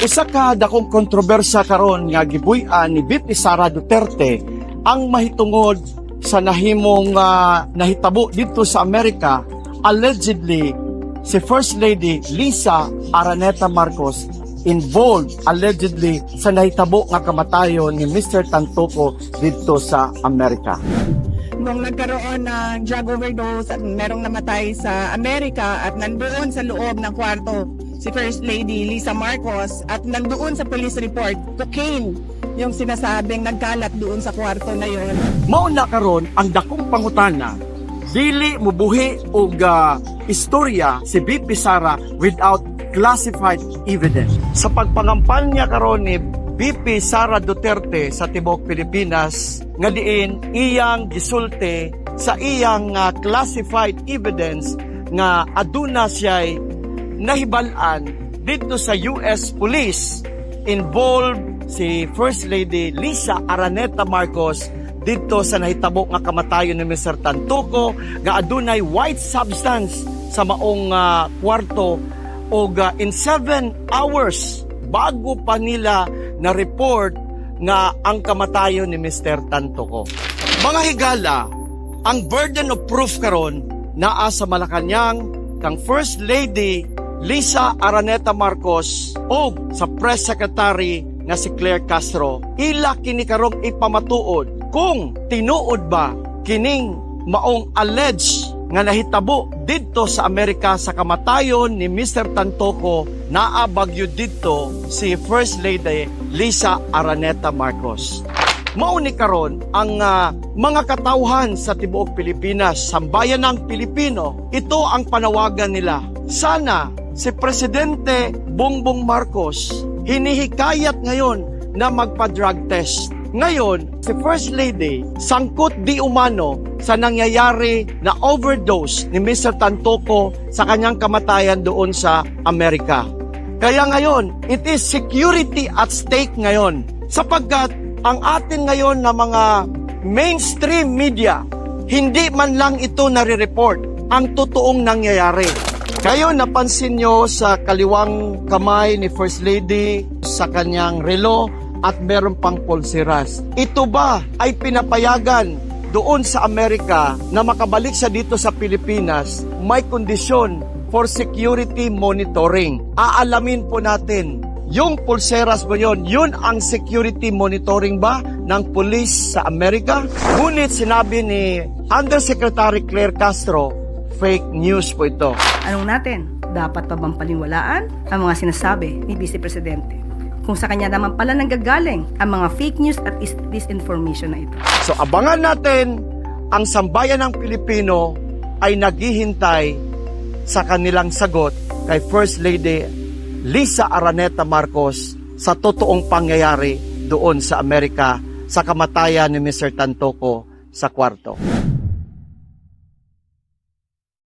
Usa ka dakong kontrobersya karon nga gibuy-an ni VP Sara Duterte ang mahitungod sa nahimong nahitabo dito sa Amerika. Allegedly, si First Lady Lisa Araneta Marcos involved allegedly sa nahitabo nga kamatayon ni Mr. Tantoco dito sa Amerika. Nung nagkaroon ng drug overdose at merong namatay sa Amerika at nandoon sa loob ng kwarto si First Lady Lisa Marcos at nandoon sa police report, cocaine yung sinasabing nagkalat doon sa kwarto na yon. Mauna karon ang dakong pangutana, dili mubuhi og istorya si VP Sara without classified evidence. Sa pagpangampanya karon ni VP Sara Duterte sa Tibok Pilipinas, nga diin iyang gisulti sa iyang classified evidence nga aduna siya'y nahibal-an dito sa US Police involved si First Lady Lisa Araneta Marcos dito sa nahitabo nga kamatayon ni Mr. Tantoco nga adunay white substance sa maong kwarto o in 7 hours bago pa nila na-report nga ang kamatayon ni Mr. Tantoco. Mga higala, ang burden of proof karon naa sa Malacañang kang First Lady Lisa Araneta Marcos o sa Press Secretary nga si Claire Castro. Ila kini karong ipamatuod kung tinuod ba kining maong alleged nga nahitabo dito sa Amerika sa kamatayon ni Mr. Tantoco. Naa bagyo dito si First Lady Lisa Araneta Marcos. Mauni karon ang mga katawhan sa tibuok Pilipinas, sambayan ng Pilipino, ito ang panawagan nila. Sana si Presidente Bongbong Marcos hinihikayat ngayon na magpa-drug test. Ngayon, si First Lady sangkot di umano sa nangyayari na overdose ni Mr. Tantoco sa kanyang kamatayan doon sa Amerika. Kaya ngayon, it is security at stake ngayon. Sapagkat ang atin ngayon na mga mainstream media, hindi man lang ito nare-report ang totoong nangyayari. Kayo napansin nyo sa kaliwang kamay ni First Lady sa kanyang relo at meron pang pulseras. Ito ba ay pinapayagan doon sa Amerika na makabalik siya dito sa Pilipinas? May kondisyon for security monitoring. Aalamin po natin, yung pulseras mo yun ang security monitoring ba ng police sa Amerika? Ngunit sinabi ni Undersecretary Claire Castro, fake news po ito. Anong natin? Dapat pa bang paniwalaan ang mga sinasabi ni Vice Presidente? Kung sa kanya naman pala nanggagaling ang mga fake news at disinformation na ito. So abangan natin, ang sambayan ng Pilipino ay naghihintay sa kanilang sagot kay First Lady Lisa Araneta Marcos sa totoong pangyayari doon sa Amerika sa kamatayan ni Mr. Tantoco sa kwarto.